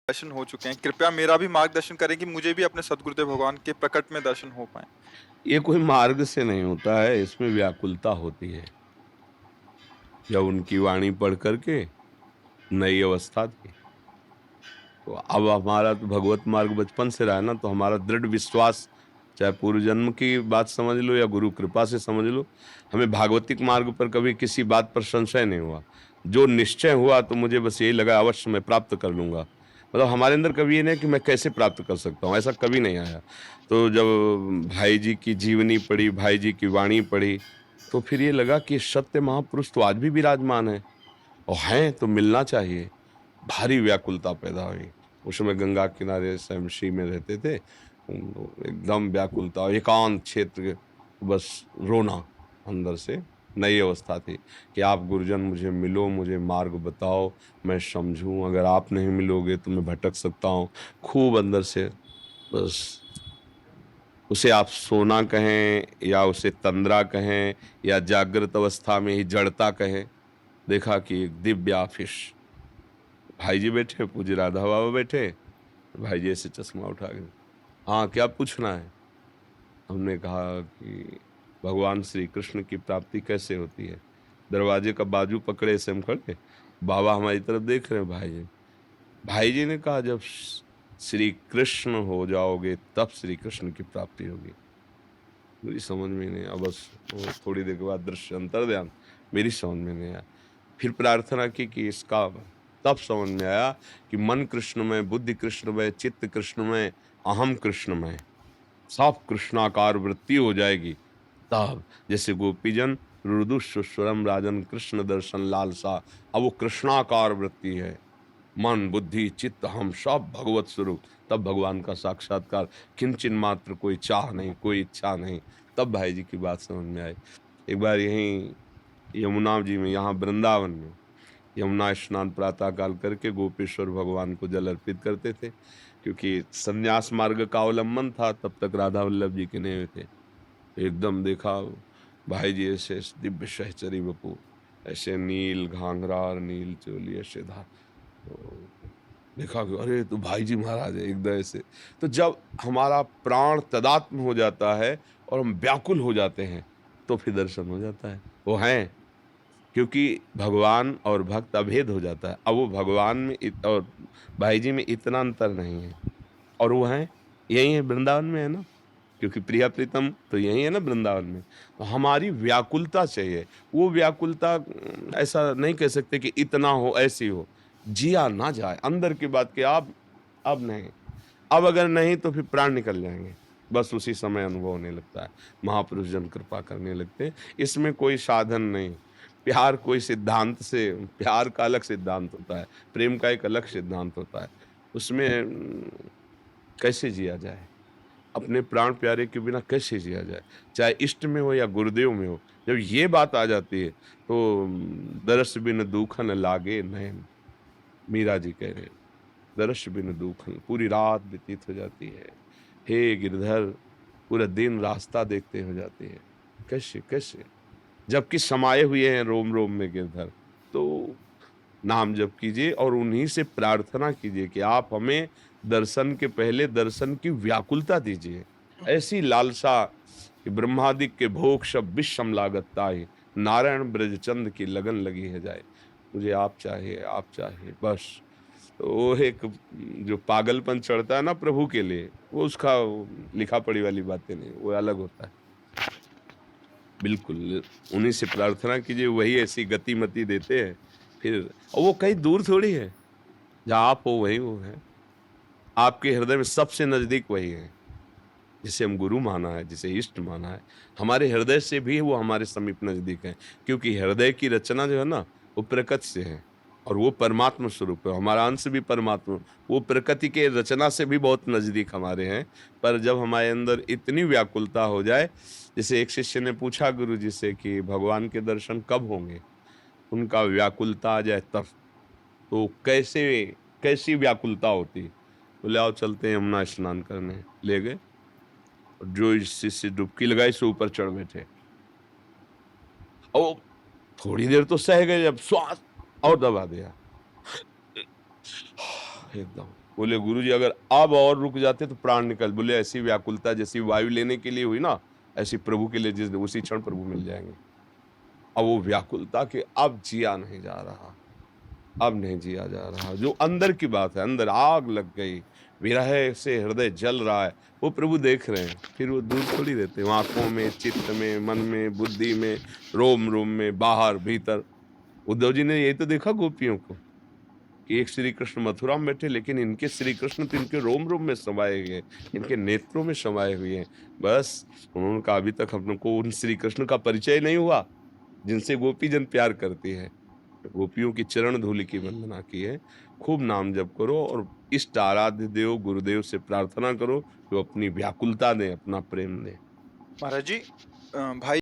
दर्शन हो चुके हैं, कृपया मेरा भी मार्गदर्शन करें कि मुझे भी अपने सदगुरुदेव भगवान के प्रकट में दर्शन हो पाए। ये कोई मार्ग से नहीं होता है, इसमें व्याकुलता होती है। जब उनकी वाणी पढ़ करके नई अवस्था थी, तो अब हमारा तो भगवत मार्ग बचपन से रहा है ना, तो हमारा दृढ़ विश्वास, चाहे पूर्व जन्म की बात समझ लो या गुरु कृपा से समझ लो, हमें भागवतिक मार्ग पर कभी किसी बात पर संशय नहीं हुआ। जो निश्चय हुआ तो मुझे बस यही लगा अवश्य मैं प्राप्त कर लूंगा। मतलब हमारे अंदर कभी ये नहीं कि मैं कैसे प्राप्त कर सकता हूँ, ऐसा कभी नहीं आया। तो जब भाई जी की जीवनी पढ़ी, भाई जी की वाणी पढ़ी, तो फिर ये लगा कि सत्य महापुरुष तो आज भी विराजमान है और हैं तो मिलना चाहिए। भारी व्याकुलता पैदा हुई। उस समय गंगा किनारे शमशी में रहते थे। एकदम व्याकुलता, एकांत क्षेत्र, बस रोना अंदर से। नई अवस्था थी कि आप गुरुजन मुझे मिलो, मुझे मार्ग बताओ, मैं समझूं, अगर आप नहीं मिलोगे तो मैं भटक सकता हूँ। खूब अंदर से बस, उसे आप सोना कहें या उसे तंद्रा कहें या जागृत अवस्था में ही जड़ता कहें। देखा कि एक दिव्य आफिस, भाई जी बैठे, पूज्य राधा बाबा बैठे। भाई जी ऐसे चश्मा उठा के, हाँ क्या पूछना है? हमने कहा कि भगवान श्री कृष्ण की प्राप्ति कैसे होती है? दरवाजे का बाजू पकड़े से हम खड़े, बाबा हमारी तरफ देख रहे हैं। भाई जी ने कहा जब श्री कृष्ण हो जाओगे तब श्री कृष्ण की प्राप्ति होगी। मेरी समझ में नहीं आया, बस वो थोड़ी देर के बाद दृश्य अंतर ध्यान, मेरी समझ में नहीं आया। फिर प्रार्थना की कि इसका, तब समझ में आया कि मन कृष्णमय, बुद्धि कृष्णमय, चित्त कृष्णमय, अहम कृष्णमय, साफ कृष्णाकार वृत्ति हो जाएगी। तब जैसे गोपीजन रुदुस्वरम राजन कृष्ण दर्शन लालसा, अब वो कृष्णाकार वृत्ति है। मन बुद्धि चित्त हम सब भगवत स्वरूप, तब भगवान का साक्षात्कार। किंचन मात्र कोई चाह नहीं, कोई इच्छा नहीं। तब भाई जी की बात समझ में आई। एक बार यहीं यमुना जी में, यहाँ वृंदावन में यमुना स्नान प्रातः काल करके गोपेश्वर भगवान को जल अर्पित करते थे, क्योंकि संन्यास मार्ग का अवलंबन था, तब तक राधा वल्लभ जी के नहीं हुए थे। एकदम देखा भाई जी ऐसे दिव्य सहचरी वपु, ऐसे नील घाघरा और नील चोली ऐसे था। तो देखा कि अरे तो भाई जी महाराज है एकदम ऐसे। तो जब हमारा प्राण तदात्म हो जाता है और हम व्याकुल हो जाते हैं, तो फिर दर्शन हो जाता है। वो हैं, क्योंकि भगवान और भक्त अभेद हो जाता है। अब वो भगवान में और भाई जी में इतना अंतर नहीं है, और वो हैं यही है, वृंदावन में है ना, क्योंकि प्रिया प्रीतम तो यही है ना वृंदावन में। तो हमारी व्याकुलता चाहिए। वो व्याकुलता ऐसा नहीं कह सकते कि इतना हो, ऐसी हो, जिया ना जाए अंदर की बात कि अब नहीं, अब अगर नहीं तो फिर प्राण निकल जाएंगे। बस उसी समय अनुभव होने लगता है। महापुरुष जन कृपा करने लगते हैं। इसमें कोई साधन नहीं। प्यार कोई सिद्धांत से, प्यार का अलग सिद्धांत होता है, प्रेम का एक अलग सिद्धांत होता है। उसमें कैसे जिया जाए, अपने प्राण प्यारे के बिना कैसे जिया जाए, चाहे इष्ट में हो या गुरुदेव में हो। जब ये बात आ जाती है तो दरस बिन दूखन लागे नैन, मीरा जी कह रहे हैं, दरस बिन दूखन, पूरी रात व्यतीत हो जाती है। हे गिरधर, पूरा दिन रास्ता देखते हो जाती है। कैसे कैसे, जबकि समाये हुए हैं रोम रोम में गिरधर। तो नाम जप कीजिए और उन्हीं से प्रार्थना कीजिए कि आप हमें दर्शन के पहले दर्शन की व्याकुलता दीजिए। ऐसी लालसा कि ब्रह्मादिक के भोग सब विषम लागत ताहि, नारायण ब्रजचंद की लगन लगी है जाए। मुझे आप चाहिए बस। तो वो एक जो पागलपन चढ़ता है ना प्रभु के लिए, वो उसका लिखा पढ़ी वाली बातें नहीं, वो अलग होता है। बिल्कुल, उन्हीं से प्रार्थना कीजिए, वही ऐसी गति मति देते हैं। फिर और वो कहीं दूर थोड़ी है, जहाँ आप हो वहीं वो है। आपके हृदय में सबसे नज़दीक वही है, जिसे हम गुरु माना है, जिसे इष्ट माना है। हमारे हृदय से भी वो हमारे समीप नज़दीक हैं, क्योंकि हृदय की रचना जो है ना, वो प्रकृति से है और वो परमात्मा स्वरूप है। हमारा अंश भी परमात्मा, वो प्रकृति के रचना से भी बहुत नज़दीक हमारे हैं। पर जब हमारे अंदर इतनी व्याकुलता हो जाए, जैसे एक शिष्य ने पूछा गुरुजी से कि भगवान के दर्शन कब होंगे? उनका व्याकुलता आ जाए तब। तो कैसे, कैसी व्याकुलता होती? बोले आओ चलते हैं यमुना स्नान करने। ले गए, और जो इस शिष्य डुबकी लगाई सो ऊपर चढ़ बैठे। और थोड़ी देर तो सह गए, जब श्वास और दबा दिया एकदम बोले गुरुजी अगर अब और रुक जाते तो प्राण निकल। बोले ऐसी व्याकुलता जैसी वायु लेने के लिए हुई ना, ऐसी प्रभु के लिए जिस उसी क्षण प्रभु मिल जाएंगे। अब वो व्याकुलता के अब जिया नहीं जा रहा, अब नहीं जिया जा रहा। जो अंदर की बात है, अंदर आग लग गई, विरह से हृदय जल रहा है, वो प्रभु देख रहे हैं। फिर वो दूर थोड़ी रहते हैं, आंखों में, चित्त में, मन में, बुद्धि में, रोम रोम में, बाहर भीतर। उद्धव जी ने यही तो देखा गोपियों को कि एक श्री कृष्ण मथुरा में बैठे, लेकिन इनके श्री कृष्ण तो इनके रोम रोम में समाये हुए हैं, इनके नेत्रों में समाये हुए हैं। बस उन्होंने कहा अभी तक हम लोग को उन श्री कृष्ण का परिचय नहीं हुआ जिनसे गोपी जन प्यार करती है। गोपियों की चरण धूलि की वंदना की है। खूब नाम जप करो और इष्ट आराध्य देव गुरुदेव से प्रार्थना करो कि वो अपनी व्याकुलता दें, अपना प्रेम दें। महाराज जी, भाई